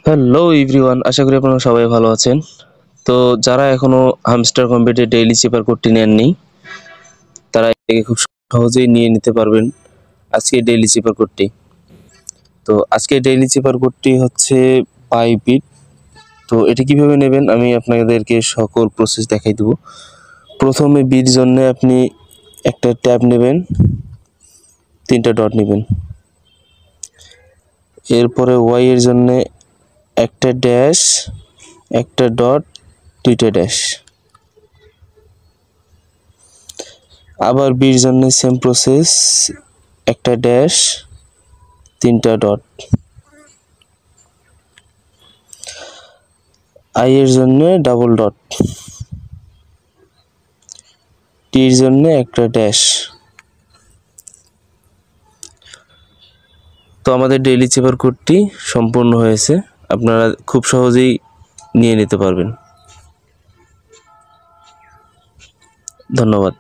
Hello everyone, আশা করি আপনারা সবাই ভালো আছেন। তো যারা এখনো হামস্টার কম্পিউটার ডেইলি চেপার কোডটি নেননি, তারা এটাকে খুব সহজেই নিয়ে নিতে পারবেন আজকে ডেইলি চেপার কোডটি। তো আজকে ডেইলি চেপার কোডটি হচ্ছে বাইবিট। তো এটি কিভাবে নেবেন আমি আপনাদেরকে সকল প্রসেস দেখাই দেব। প্রথমে বির জন্য আপনি একটা ট্যাব নেবেন, 3টা ডট নেবেন। এরপরে ওয়াই এর জন্য একটা ড্যাশ, একটা ডট, 2টা ড্যাশ। আবার বির জন্য সেম প্রসেস, একটা ড্যাশ, 3টা ডট। আই এর জন্য ডাবল ডট, টির জন্য একটা ড্যাশ। তো আমাদের ডেইলি চেপার কোডটি সম্পূর্ণ হয়েছে, আপনারা খুব সহজেই নিয়ে নিতে পারবেন। ধন্যবাদ।